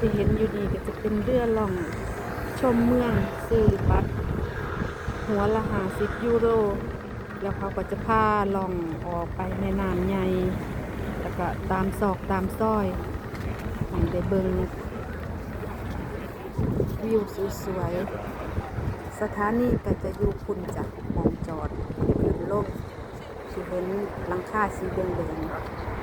ที่เห็นอยู่ดีก็จะเป็นเรือล่องชมเมืองซื้อบัตรหัวละ50 ยูโรแล้วเขาก็จะพาล่องออกไปในน้ำใหญ่แล้วก็ตามซอกตามซอยให้ได้เบิ่งวิวสวยๆสถานีก็จะอยู่คุณจากหมองจอดขึ้นลงสิเห็นหลังคาสีเหลืองๆ